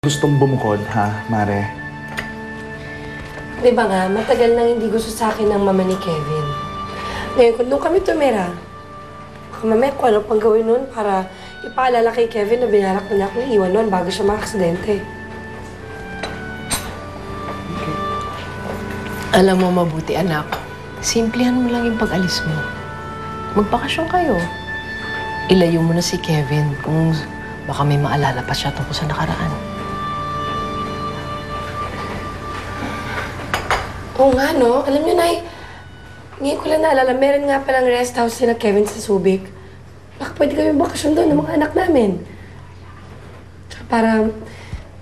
gustong bumukod, ha, Mare? Di ba nga, matagal nang hindi gusto sa akin ng mama ni Kevin. Ngayon, kung doon kami tumira, baka mamaya kung ano pang gawin nun para ipaalala kay Kevin na binarak na niya akong iiwan nun bago siya maka-aksidente. Okay. Alam mo mabuti, anak. Simplihan mo lang yung pag-alis mo. Magbakasyon kayo. Ilayo mo na si Kevin kung baka may maalala pa siya tungkol sa nakaraan. Oo nga, no? Alam niyo, Nay, ngayon ko lang naalala, meron nga palang rest house sila Kevin sa Subic. Baka pwede kami bakasyon doon ng mga anak namin. Tsaka para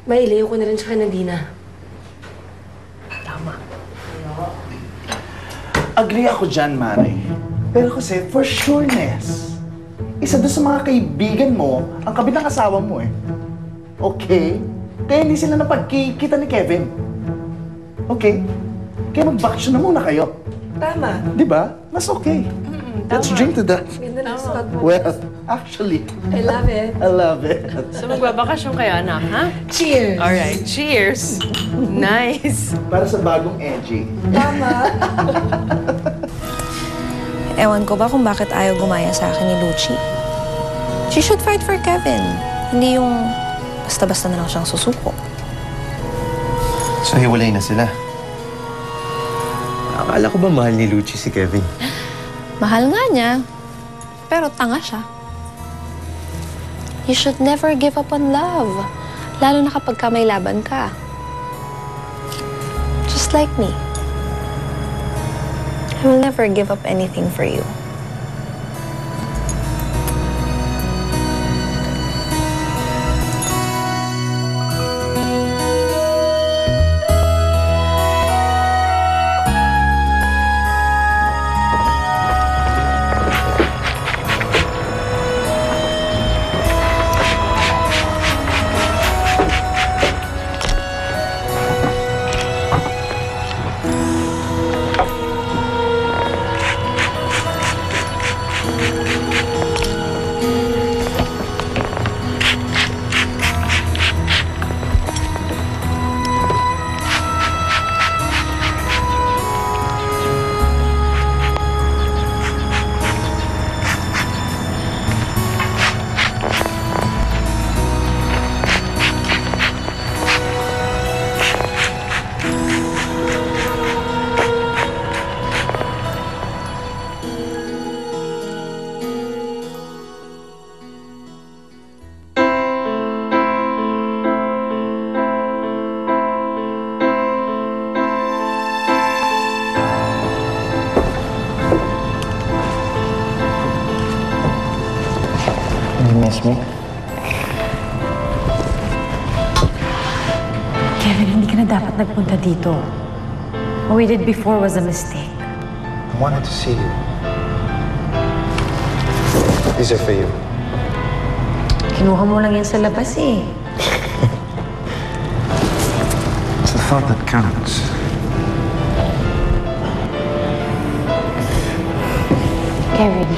mailayo ko na rin siya kay Nadina. Tama. Agree ako dyan, Mare. Pero kasi, for sureness, isa doon sa mga kaibigan mo, ang kabilang asawa mo eh. Okay? Kaya hindi sila napagkikita ni Kevin. Okay? Kaya mag-vacation na muna kayo. Tama. Di ba? Mas okay. Let's drink to that. Ganda na spot mo. Well, actually, I love it. I love it. So magbabakasyon kayo, anak, ha? Cheers! Alright, cheers! Nice! Para sa bagong edgy. Tama. Ewan ko ba kung bakit ayaw gumaya sa akin ni Lucci. She should fight for Kevin. Hindi yung basta-basta na lang siyang susuko. So, hiwalay na sila. Akala ko ba mahal ni Lucci si Kevin? Mahal nga niya, pero tanga siya. You should never give up on love. Lalo na kapag ka may laban ka. Just like me. I will never give up anything for you. Miss me? Kevin, hindi ka na dapat nagpunta dito. What we did before was a mistake. I wanted to see you. These are for you. Kinuha mo lang yan sa labas eh. It's the thought that counts. Kevin.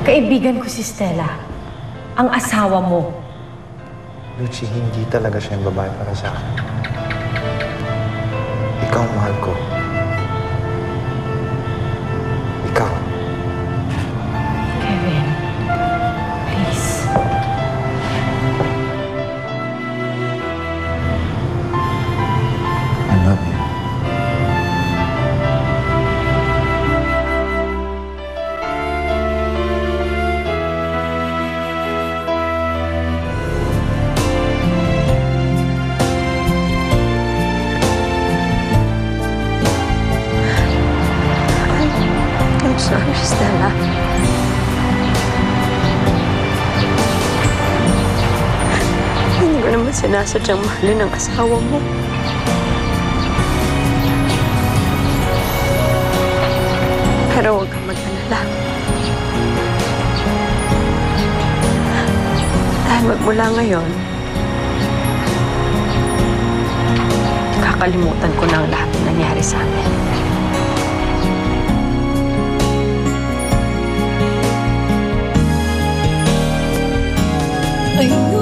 Kaibigan ko si Stella. Ang asawa mo. Lucci, hindi talaga siya yung babae para sa akin. Ikaw ang mahal ko. Ikaw. Kevin, please. I love you. Sorry, Stella. Hindi ko naman sinasadyang mahalin ang asawa mo. Pero huwag kang mag-alala. Dahil magmula ngayon, kakalimutan ko na ang lahat ng nangyari sa amin. I know